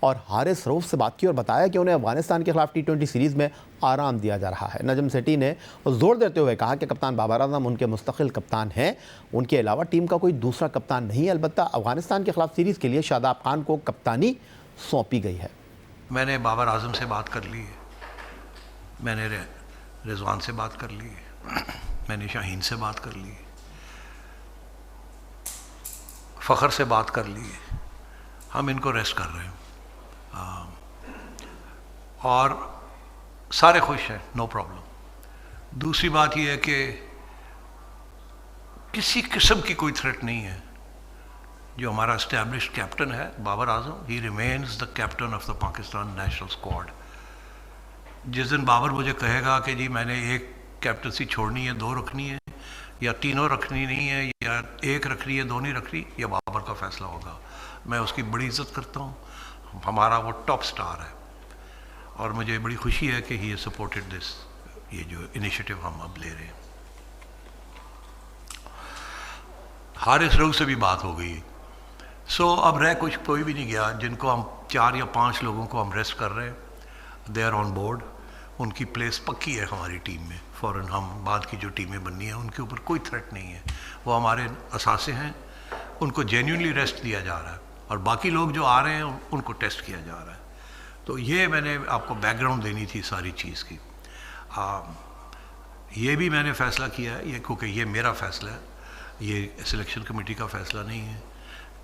اور حارث روف سے بات کی اور بتایا کہ انہیں افغانستان کے خلاف T20 سیریز میں آرام دیا جا رہا ہے۔ نجم سیٹھی نے زور دیتے ہوئے کہا کہ کپتان بابر اعظم ان کے مستقل کپتان ہیں، ان کے علاوہ ٹیم کا کوئی دوسرا کپتان نہیں، البتہ افغانستان کے خلاف سیریز کے لیے شاداب خان کو کپتانی سونپی گئی ہے۔ میں نے بابر اعظم سے بات کر لی، میں نے رضوان سے بات کر لی، میں نے شاہین سے بات کر لی، فخر سے بات کر لی، ہم ان کو ریسٹ کر رہے ہیں اور سارے خوش ہیں، نو پرابلم۔ دوسری بات یہ ہے کہ کسی قسم کی کوئی تھریٹ نہیں ہے۔ جو ہمارا اسٹیبلشڈ کیپٹن ہے Babar Azam, he remains the captain of the Pakistan national squad. جس دن بابر مجھے کہے گا کہ جی میں نے ایک کیپٹنسی چھوڑنی ہے، 2 رکھنی ہے، یا تینوں رکھنی نہیں ہے، یا 1 رکھنی ہے، 2 نہیں رکھنی، یہ بابر کا فیصلہ ہوگا۔ میں اس کی بڑی عزت کرتا ہوں، ہمارا وہ ٹاپ سٹار ہے، اور مجھے بڑی خوشی ہے کہ ہی ہیز سپورٹڈ دس، یہ جو انیشیٹو ہم اب لے رہے ہیں۔ حارث روف سے بھی بات ہو گئی، سو اب رہ کچھ کوئی بھی نہیں گیا۔ جن کو ہم 4 یا 5 لوگوں کو ہم ریسٹ کر رہے ہیں، دے آر آن بورڈ، ان کی پلیس پکی ہے ہماری ٹیم میں۔ فوراً ہم بعد کی جو ٹیمیں بننی ہیں ان کے اوپر کوئی تھریٹ نہیں ہے، وہ ہمارے اثاثے ہیں، ان کو جینیونلی ریسٹ دیا جا رہا ہے، اور باقی لوگ جو آ رہے ہیں ان کو ٹیسٹ کیا جا رہا ہے۔ تو یہ میں نے آپ کو بیک گراؤنڈ دینی تھی ساری چیز کی۔ یہ بھی میں نے فیصلہ کیا ہے، یہ کیونکہ یہ میرا فیصلہ ہے، یہ سلیکشن کمیٹی کا فیصلہ نہیں ہے۔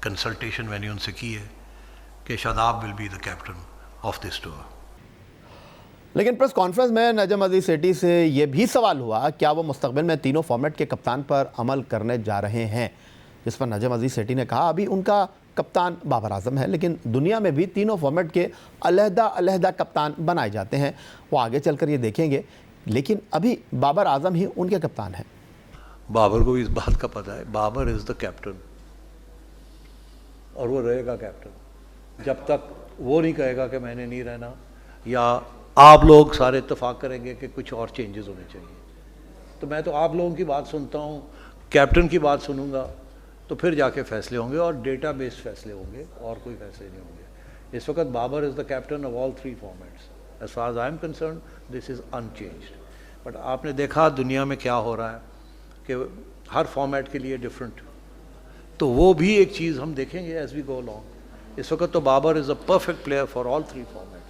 کنسلٹیشن میں نے ان سے کی ہے کہ Shadab will be the captain of this tour. لیکن پریس کانفرنس میں نجم عزیز سیٹھی سے یہ بھی سوال ہوا کیا وہ مستقبل میں تینوں فارمیٹ کے کپتان پر عمل کرنے جا رہے ہیں، جس پر نجم عزیز سیٹھی نے کہا ابھی ان کا کپتان بابر اعظم ہے، لیکن دنیا میں بھی تینوں فارمیٹ کے علیحدہ کپتان بنائے جاتے ہیں، وہ آگے چل کر یہ دیکھیں گے، لیکن ابھی بابر اعظم ہی ان کے کپتان ہیں۔ بابر کو بھی اس بات کا پتہ ہے، بابر از دا کیپٹن، اور وہ رہے گا کیپٹن جب تک وہ نہیں کہے گا کہ میں نے نہیں رہنا، یا آپ لوگ سارے اتفاق کریں گے کہ کچھ اور چینجز ہونے چاہیے۔ تو میں تو آپ لوگوں کی بات سنتا ہوں، کیپٹن کی بات سنوں گا، تو پھر جا کے فیصلے ہوں گے، اور ڈیٹا بیس فیصلے ہوں گے، اور کوئی فیصلے نہیں ہوں گے۔ اس وقت Babar is the captain of all 3 formats, as far as I am concerned this is unchanged. But آپ نے دیکھا دنیا میں کیا ہو رہا ہے کہ ہر فارمیٹ کے لیے ڈفرینٹ، تو وہ بھی ایک چیز ہم دیکھیں گے ایز وی گو along۔ اس وقت تو Babar is a perfect player for all 3 formats.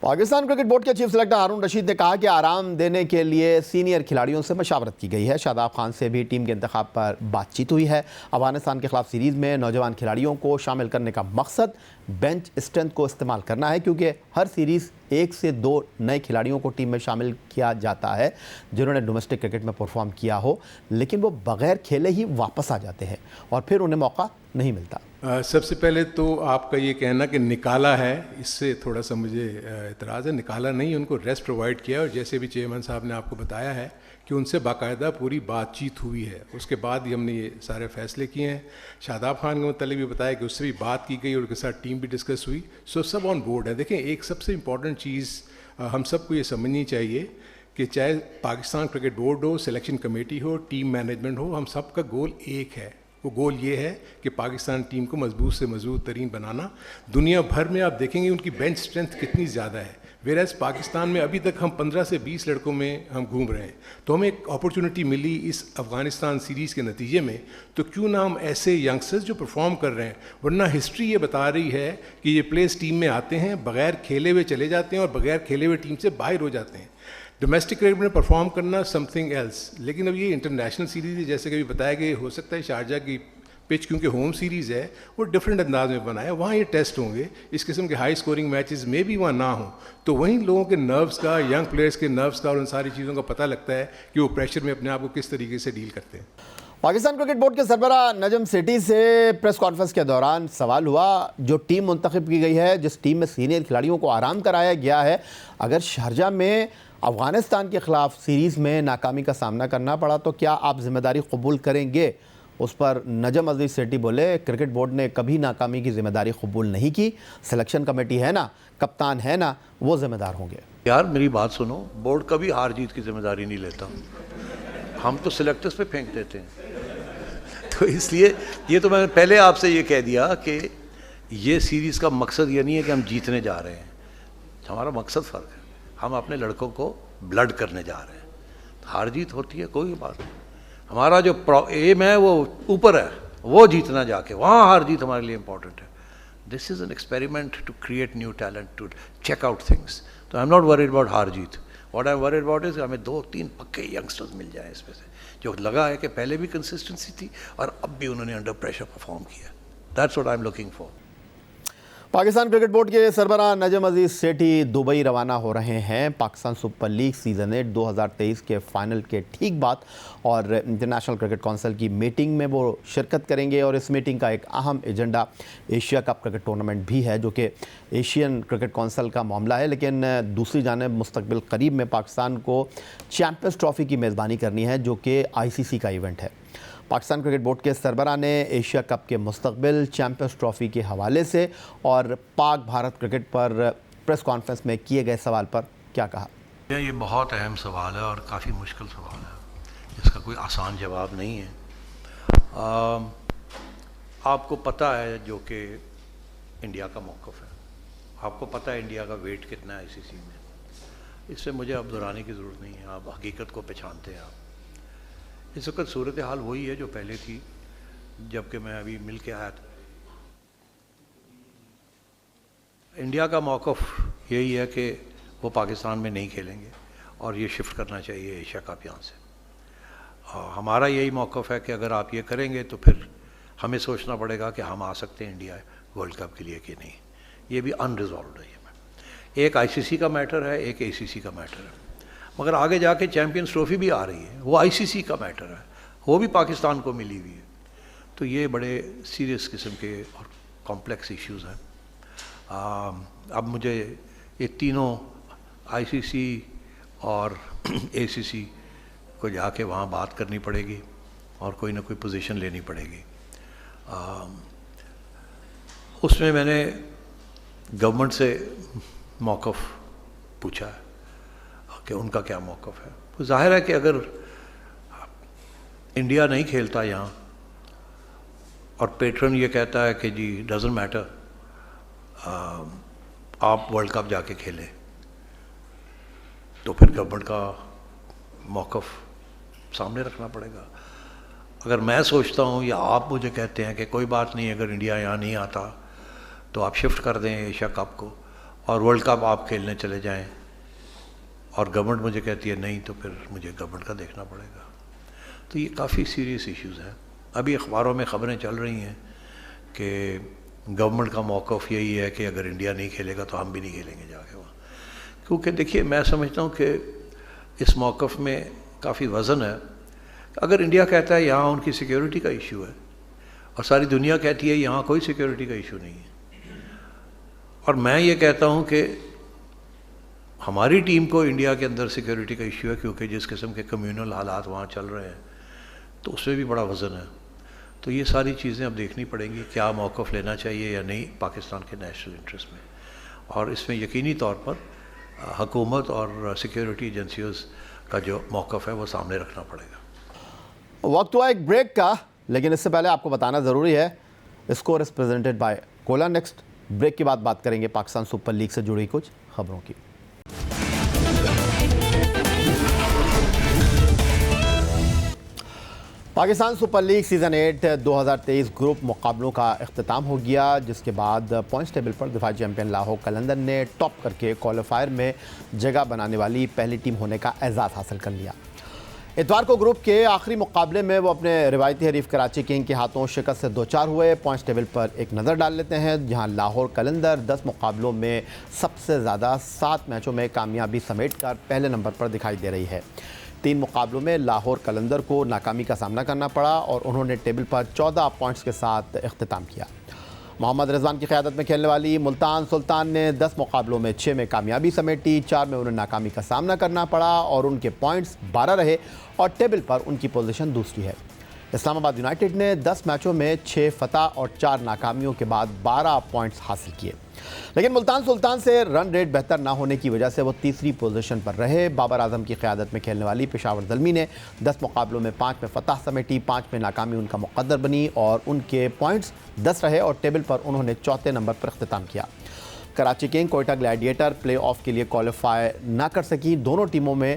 Pakistan cricket board کے چیف سلیکٹر ہارون رشید نے کہا کہ آرام دینے کے لیے سینئر کھلاڑیوں سے مشاورت کی گئی ہے۔ شاداب خان سے بھی ٹیم کے انتخاب پر بات چیت ہوئی ہے۔ افغانستان کے خلاف سیریز میں نوجوان کھلاڑیوں کو شامل کرنے کا مقصد بینچ اسٹرینتھ کو استعمال کرنا ہے، کیونکہ ہر سیریز 1 سے 2 نئے کھلاڑیوں کو ٹیم میں شامل کیا جاتا ہے جنہوں نے ڈومیسٹک کرکٹ میں پرفارم کیا ہو، لیکن وہ بغیر کھیلے ہی واپس آ جاتے ہیں اور پھر انہیں موقع نہیں ملتا۔ سب سے پہلے تو آپ کا یہ کہنا کہ نکالا ہے، اس سے تھوڑا سا مجھے اعتراض ہے۔ نکالا نہیں، ان کو ریسٹ پرووائڈ کیا، اور جیسے بھی چیئرمین صاحب نے آپ کو بتایا ہے کہ ان سے باقاعدہ پوری بات چیت ہوئی ہے، اس کے بعد ہی ہم نے یہ سارے فیصلے کیے ہیں۔ شاداب خان کے متعلق بھی بتایا کہ اس سے بھی بات کی گئی اور ان کے ساتھ ٹیم بھی ڈسکس ہوئی، سو سب آن بورڈ ہے۔ دیکھیں، ایک سب سے امپورٹنٹ چیز ہم سب کو یہ سمجھنی چاہیے کہ چاہے پاکستان کرکٹ بورڈ ہو، سلیکشن کمیٹی ہو، ٹیم مینجمنٹ ہو، ہم سب کا گول ایک ہے۔ وہ گول یہ ہے کہ پاکستان ٹیم کو مضبوط سے مضبوط ترین بنانا۔ دنیا بھر میں آپ دیکھیں گے ان کی بینچ اسٹرینتھ کتنی زیادہ ہے، ویئرز پاکستان میں ابھی تک ہم 15 سے 20 لڑکوں میں ہم گھوم رہے ہیں۔ تو ہمیں ایک اپرچونٹی ملی اس افغانستان سیریز کے نتیجے میں، تو کیوں نہ ہم ایسے ینگسٹرز جو پرفارم کر رہے ہیں، ورنہ ہسٹری یہ بتا رہی ہے کہ یہ پلیئرز ٹیم میں آتے ہیں، بغیر کھیلے ہوئے چلے جاتے ہیں، اور بغیر کھیلے ہوئے ٹیم سے باہر ہو جاتے ہیں۔ ڈومیسٹک کرکٹ میں پرفارم کرنا سم تھنگ ایلس، لیکن اب یہ انٹرنیشنل سیریز ہے، جیسے کہ ابھی بتایا کہ ہو سکتا ہے شارجہ کی پچ کیونکہ ہوم سیریز ہے وہ ڈفرینٹ انداز میں بنایا، وہاں یہ ٹیسٹ ہوں گے، اس قسم کے ہائی اسکورنگ میچز میں بھی وہاں نہ ہوں، تو وہیں لوگوں کے نروس کا، ینگ پلیئرس کے نروس کا اور ان ساری چیزوں کا پتہ لگتا ہے کہ وہ پریشر میں اپنے آپ کو کس طریقے سے ڈیل کرتے ہیں۔ پاکستان کرکٹ بورڈ کے سربراہ نجم سیٹھی سے پریس کانفرنس کے دوران سوال ہوا جو ٹیم منتخب کی گئی ہے، جس ٹیم میں سینئر کھلاڑیوں کو آرام کرایا گیا ہے، اگر شارجہ میں افغانستان کے خلاف سیریز میں ناکامی کا سامنا کرنا پڑا تو کیا آپ ذمہ داری قبول کریں گے؟ اس پر نجم عزیز سیٹھی بولے کرکٹ بورڈ نے کبھی ناکامی کی ذمہ داری قبول نہیں کی، سلیکشن کمیٹی ہے نا، کپتان ہے نا، وہ ذمہ دار ہوں گے۔ یار میری بات سنو، بورڈ کبھی ہار جیت کی ذمہ داری نہیں لیتا، ہم تو سلیکٹرز پہ پھینک دیتے ہیں۔ تو اس لیے یہ تو میں نے پہلے آپ سے یہ کہہ دیا کہ یہ سیریز کا مقصد یہ نہیں ہے کہ ہم جیتنے جا رہے ہیں، ہمارا مقصد فرق ہے، ہم اپنے لڑکوں کو بلڈ کرنے جا رہے ہیں، ہار جیت ہوتی ہے کوئی بات نہیں، ہمارا جو ایم ہے وہ اوپر ہے، وہ جیتنا جا کے، وہاں ہار جیت ہمارے لیے امپورٹنٹ ہے. This is an experiment to create new talent, to check out things. تو I am not worried about ہار جیت. What I am worried about is ہمیں 2-3 پکے ینگسٹرز مل جائیں اس میں سے، جو لگا ہے کہ پہلے بھی کنسسٹنسی تھی اور اب بھی انہوں نے انڈر پریشر پرفارم کیا. That's what I M looking for. Pakistan cricket board کے سربراہ نجم عزیز سیٹھی دبئی روانہ ہو رہے ہیں پاکستان سپر لیگ سیزن 8 2023 کے فائنل کے ٹھیک بعد، اور انٹرنیشنل کرکٹ کونسل کی میٹنگ میں وہ شرکت کریں گے. اور اس میٹنگ کا ایک اہم agenda Asia cup cricket tournament بھی ہے، جو کہ ایشین کرکٹ کونسل کا معاملہ ہے. لیکن دوسری جانب مستقبل قریب میں پاکستان کو چیمپئنز ٹرافی کی میزبانی کرنی ہے، جو کہ ICC کا ایونٹ ہے. پاکستان کرکٹ بورڈ کے سربراہ نے ایشیا کپ کے مستقبل، چیمپئنز ٹرافی کے حوالے سے اور پاک بھارت کرکٹ پر پریس کانفرنس میں کیے گئے سوال پر کیا کہا؟ یہ بہت اہم سوال ہے اور کافی مشکل سوال ہے، اس کا کوئی آسان جواب نہیں ہے. آپ کو پتہ ہے جو کہ انڈیا کا موقف ہے، آپ کو پتہ ہے انڈیا کا ویٹ کتنا ہے ICC میں، اس سے مجھے اب دہرانے کی ضرورت نہیں ہے، آپ حقیقت کو پہچانتے ہیں. آپ اس وقت صورتحال وہی ہے جو پہلے تھی جب کہ میں ابھی مل کے آیا تھا. انڈیا کا موقف یہی ہے کہ وہ پاکستان میں نہیں کھیلیں گے اور یہ شفٹ کرنا چاہیے ایشیا کپ یہاں سے. ہمارا یہی موقف ہے کہ اگر آپ یہ کریں گے تو پھر ہمیں سوچنا پڑے گا کہ ہم آ سکتے ہیں انڈیا ورلڈ کپ کے لیے کہ نہیں. یہ بھی ان ریزالوڈ ہے. ایک ICC کا میٹر ہے، ایک ACC کا میٹر ہے، مگر آگے جا کے چیمپئنز ٹرافی بھی آ رہی ہے، وہ ICC کا میٹر ہے، وہ بھی پاکستان کو ملی ہوئی ہے. تو یہ بڑے سیریس قسم کے اور کمپلیکس ایشوز ہیں. اب مجھے یہ تینوں ICC اور ACC کو جا کے وہاں بات کرنی پڑے گی اور کوئی نہ کوئی پوزیشن لینی پڑے گی. اس میں نے گورنمنٹ سے موقف پوچھا ہے کہ ان کا کیا موقف ہے. ظاہر ہے کہ اگر انڈیا نہیں کھیلتا یہاں اور پیٹرن یہ کہتا ہے کہ جی ڈزنٹ میٹر، آپ ورلڈ کپ جا کے کھیلیں، تو پھر گورنمنٹ کا موقف سامنے رکھنا پڑے گا. اگر میں سوچتا ہوں یا آپ مجھے کہتے ہیں کہ کوئی بات نہیں، اگر انڈیا یہاں نہیں آتا تو آپ شفٹ کر دیں ایشیا کپ کو اور ورلڈ کپ آپ کھیلنے چلے جائیں، اور گورنمنٹ مجھے کہتی ہے نہیں، تو پھر مجھے گورنمنٹ کا دیکھنا پڑے گا. تو یہ کافی سیریس ایشوز ہیں. ابھی اخباروں میں خبریں چل رہی ہیں کہ گورنمنٹ کا موقف یہی ہے کہ اگر انڈیا نہیں کھیلے گا تو ہم بھی نہیں کھیلیں گے جا کے وہاں. کیونکہ دیکھیے میں سمجھتا ہوں کہ اس موقف میں کافی وزن ہے. اگر انڈیا کہتا ہے یہاں ان کی سیکیورٹی کا ایشو ہے اور ساری دنیا کہتی ہے یہاں کوئی سیکیورٹی کا ایشو نہیں ہے، اور میں یہ کہتا ہوں کہ ہماری ٹیم کو انڈیا کے اندر سیکیورٹی کا ایشو ہے کیونکہ جس قسم کے کمیونل حالات وہاں چل رہے ہیں تو اس میں بھی بڑا وزن ہے. تو یہ ساری چیزیں اب دیکھنی پڑیں گی، کیا موقف لینا چاہیے یا نہیں پاکستان کے نیشنل انٹرسٹ میں، اور اس میں یقینی طور پر حکومت اور سیکیورٹی ایجنسیز کا جو موقف ہے وہ سامنے رکھنا پڑے گا. وقت ہوا ایک بریک کا، لیکن اس سے پہلے آپ کو بتانا ضروری ہے score is presented by Cola next. Break کے بعد بات کریں گے پاکستان سپر لیگ سے جڑی کچھ خبروں کی. Pakistan super league season 8 2023 group مقابلوں کا اختتام ہو گیا، جس کے بعد پوائنٹس ٹیبل پر دفاعی چیمپئن لاہور قلندر نے ٹاپ کر کے کوالیفائر میں جگہ بنانے والی پہلی ٹیم ہونے کا اعزاز حاصل کر لیا. اتوار کو گروپ کے آخری مقابلے میں وہ اپنے روایتی حریف کراچی کنگ کے ہاتھوں شکست سے دوچار ہوئے. پوائنٹس ٹیبل پر ایک نظر ڈال لیتے ہیں، جہاں لاہور قلندر 10 مقابلوں میں سب سے زیادہ 7 میچوں میں کامیابی سمیٹ کر پہلے نمبر پر دکھائی دے رہی ہے. 3 مقابلوں میں لاہور قلندر کو ناکامی کا سامنا کرنا پڑا اور انہوں نے ٹیبل پر 14 پوائنٹس کے ساتھ اختتام کیا. محمد رضوان کی قیادت میں کھیلنے والی ملتان سلطان نے 10 مقابلوں میں 6 میں کامیابی سمیٹی، 4 میں انہیں ناکامی کا سامنا کرنا پڑا اور ان کے پوائنٹس 12 رہے اور ٹیبل پر ان کی پوزیشن دوسری ہے. اسلام آباد یونائٹڈ نے 10 میچوں میں 6 فتح اور 4 ناکامیوں کے بعد 12 پوائنٹس حاصل کیے، لیکن ملتان سلطان سے رن ریٹ بہتر نہ ہونے کی وجہ سے وہ تیسری پوزیشن پر رہے۔ بابر اعظم کی قیادت میں کھیلنے والی پشاور زلمی نے 10 مقابلوں میں 5 میں فتح سمیٹی، 5 میں ناکامی ان کا مقدر بنی اور ان کے پوائنٹس 10 رہے اور ٹیبل پر انہوں نے 4تھے نمبر پر اختتام کیا۔ Karachi king Quetta gladiator play of کے لیے کوالیفائی نہ کر سکی۔ دونوں ٹیموں میں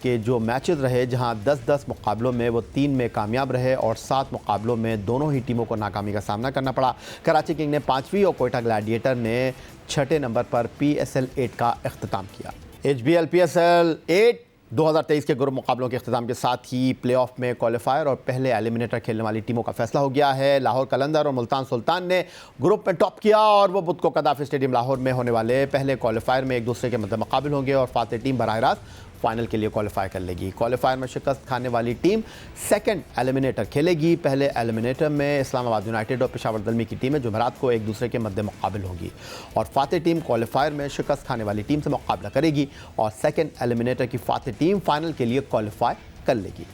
کے جو میچز رہے جہاں 10-10 مقابلوں میں وہ 3 میں کامیاب رہے اور 7 مقابلوں میں دونوں ہی ٹیموں کو ناکامی کا سامنا کرنا پڑا۔ کراچی کنگ نے 5ویں اور کوئٹہ گلیڈیٹر نے 6 نمبر پر PSL 8 کا اختتام کیا۔ HBL PSL 8 2023 کے گروپ مقابلوں کے اختتام کے ساتھ ہی پلے آف میں کوالیفائر اور پہلے ایلیمنیٹر کھیلنے والی ٹیموں کا فیصلہ ہو گیا ہے۔ لاہور قلندر اور ملتان سلطان نے گروپ میں ٹاپ کیا اور وہ بدھ کو قذافی اسٹیڈیم لاہور میں ہونے والے پہلے کوالیفائر میں ایک دوسرے کے مد مقابل ہوں گے اور فاتح ٹیم براہ راست فائنل کے لیے کوالیفائی کر لے گی۔ کوالیفائر میں شکست کھانے والی ٹیم سیکنڈ ایلیمنیٹر کھیلے گی۔ پہلے ایلیمنیٹر میں اسلام آباد یونائٹڈ اور پشاور زلمی کی ٹیمیں جمعرات کو ایک دوسرے کے مد مقابل ہوں گی اور فاتح ٹیم کوالیفائر میں شکست کھانے والی ٹیم سے مقابلہ کرے گی اور سیکنڈ ایلیمنیٹر کی فاتح ٹیم فائنل کے لیے کوالیفائی کر لے گی۔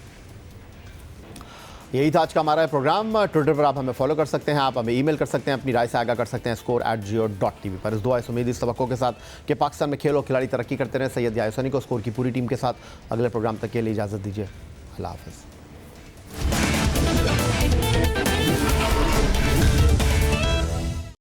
یہی تھا آج کا ہمارا پروگرام۔ ٹویٹر پر آپ ہمیں فالو کر سکتے ہیں، آپ ہمیں ای میل کر سکتے ہیں، اپنی رائے سے آگاہ کر سکتے ہیں score@geo.tv پر۔ اس دعا اس امید اس توقع کے ساتھ کہ پاکستان میں کھیل اور کھلاڑی ترقی کرتے رہیں، سید یحییٰ حسینی کو اسکور کی پوری ٹیم کے ساتھ اگلے پروگرام تک کے لیے اجازت دیجیے۔ اللہ حافظ۔